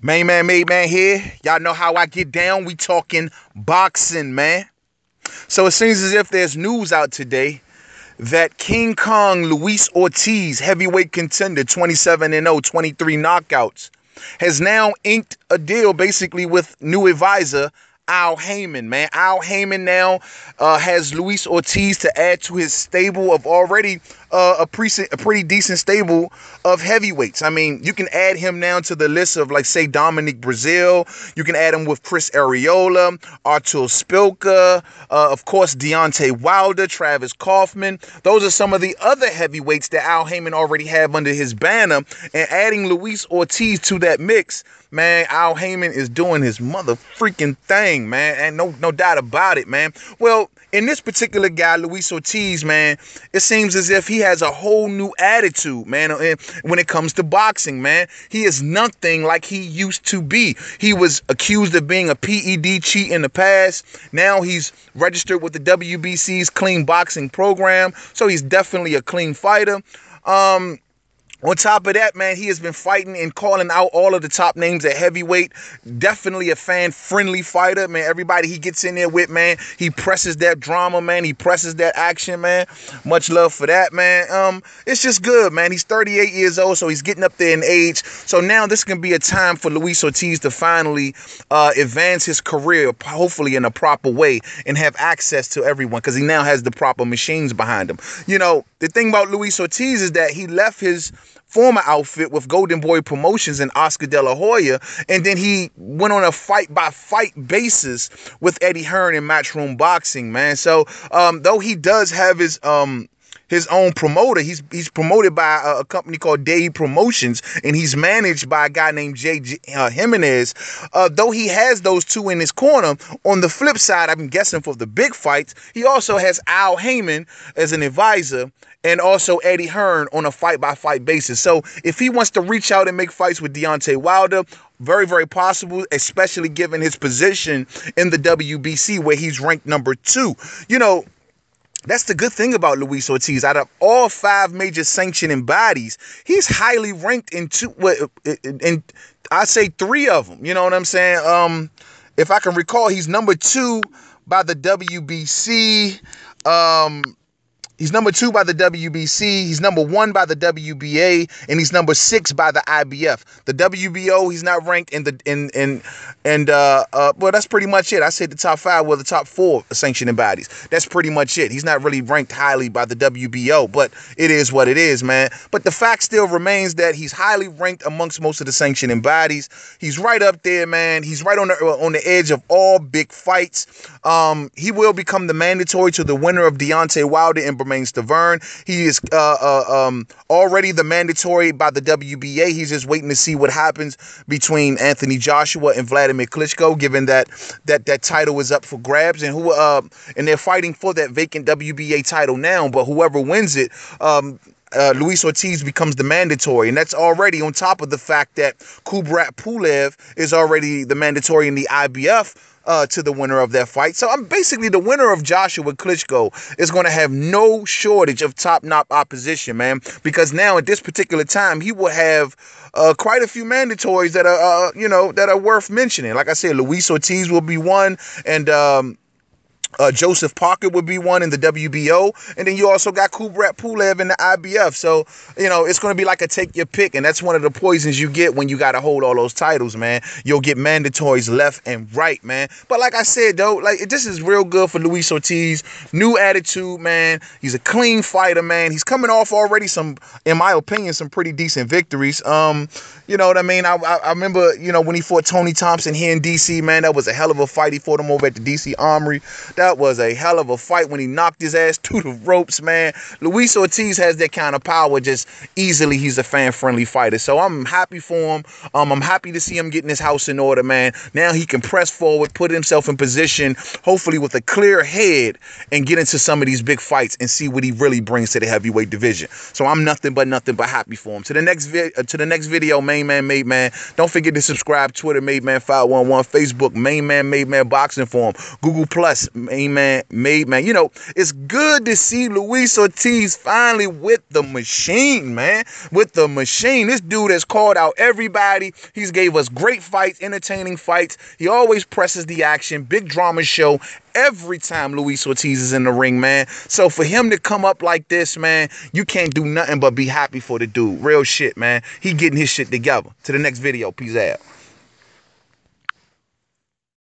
Main man, made man here. Y'all know how I get down. We talking boxing, man. So it seems as if there's news out today that King Kong Luis Ortiz, heavyweight contender, 27-0, 23 knockouts, has now inked a deal basically with new advisor Al Haymon, man. Al Haymon now has Luis Ortiz to add to his stable of already a pretty decent stable of heavyweights. I mean, you can add him now to the list of, like, say, Dominic Brazil. You can add him with Chris Arreola, Artur Spilka, of course, Deontay Wilder, Travis Kaufman. Those are some of the other heavyweights that Al Haymon already have under his banner. And adding Luis Ortiz to that mix, man, Al Haymon is doing his mother freaking thing, man, and no doubt about it, man. Well, in this particular guy, Luis Ortiz, man, it seems as if he has a whole new attitude, man, when it comes to boxing, man. He is nothing like he used to be. He was accused of being a PED cheat in the past. Now he's registered with the WBC's clean boxing program, so he's definitely a clean fighter. On top of that, man, he has been fighting and calling out all of the top names at heavyweight. Definitely a fan-friendly fighter, man. Everybody he gets in there with, man, he presses that drama, man. He presses that action, man. Much love for that, man. It's just good, man. He's 38 years old, so he's getting up there in age. So now this can be a time for Luis Ortiz to finally advance his career, hopefully in a proper way, and have access to everyone, because he now has the proper machines behind him. You know, the thing about Luis Ortiz is that he left his former outfit with Golden Boy Promotions and Oscar De La Hoya, and then he went on a fight-by-fight basis with Eddie Hearn in Matchroom Boxing, man. So though he does have his own promoter, he's promoted by a company called Day Promotions, and he's managed by a guy named Jay Jimenez. Though he has those two in his corner, on the flip side, I'm guessing for the big fights, he also has Al Haymon as an advisor, and also Eddie Hearn on a fight-by-fight basis. So if he wants to reach out and make fights with Deontay Wilder, very, very possible, especially given his position in the WBC, where he's ranked number 2. You know, that's the good thing about Luis Ortiz. Out of all 5 major sanctioning bodies, he's highly ranked in I say 3 of them. You know what I'm saying? If I can recall, he's number 2 by the WBC. He's number 2 by the WBC. He's number 1 by the WBA, and he's number 6 by the IBF. The WBO, he's not ranked in well, that's pretty much it. I said the top 5 were the top 4 sanctioning bodies. That's pretty much it. He's not really ranked highly by the WBO, but it is what it is, man. But the fact still remains that he's highly ranked amongst most of the sanctioning bodies. He's right up there, man. He's right on the edge of all big fights. He will become the mandatory to the winner of Deontay Wilder and Bermane Stavern. He is already the mandatory by the WBA. He's just waiting to see what happens between Anthony Joshua and Vladimir Klitschko, given that title is up for grabs, and they're fighting for that vacant WBA title now. But whoever wins it, Luis Ortiz becomes the mandatory, and that's already on top of the fact that Kubrat Pulev is already the mandatory in the IBF to the winner of that fight. So I'm basically the winner of Joshua Klitschko is going to have no shortage of top-notch opposition, man, because now at this particular time he will have quite a few mandatories that are that are worth mentioning. Like I said, Luis Ortiz will be one, and Joseph Parker would be one in the WBO, and then you also got Kubrat Pulev in the IBF. So, you know, it's going to be like a take your pick, and that's one of the poisons you get when you got to hold all those titles, man. You'll get mandatories left and right, man. But like I said, though, like, this is real good for Luis Ortiz. New attitude, man. He's a clean fighter, man. He's coming off already some, in my opinion, some pretty decent victories. You know what I mean? I remember, you know, when he fought Tony Thompson here in D.C., man, that was a hell of a fight. He fought him over at the D.C. Armory. That was a hell of a fight when he knocked his ass through the ropes, man. Luis Ortiz has that kind of power, just easily. He's a fan-friendly fighter. So I'm happy for him. I'm happy to see him getting his house in order, man. Now he can press forward, put himself in position, hopefully with a clear head, and get into some of these big fights and see what he really brings to the heavyweight division. So I'm nothing but happy for him. To the next video, Main Man Made Man. Don't forget to subscribe. Twitter, Made Man 511. Facebook, Main Man Made Man Boxing Forum. Google Plus, Haymon made, man. You know, it's good to see Luis Ortiz finally with the machine, man. With the machine. This dude has called out everybody. He's gave us great fights, entertaining fights. He always presses the action. Big drama show every time Luis Ortiz is in the ring, man. So for him to come up like this, man, you can't do nothing but be happy for the dude. Real shit, man. He getting his shit together. To the next video. Peace out.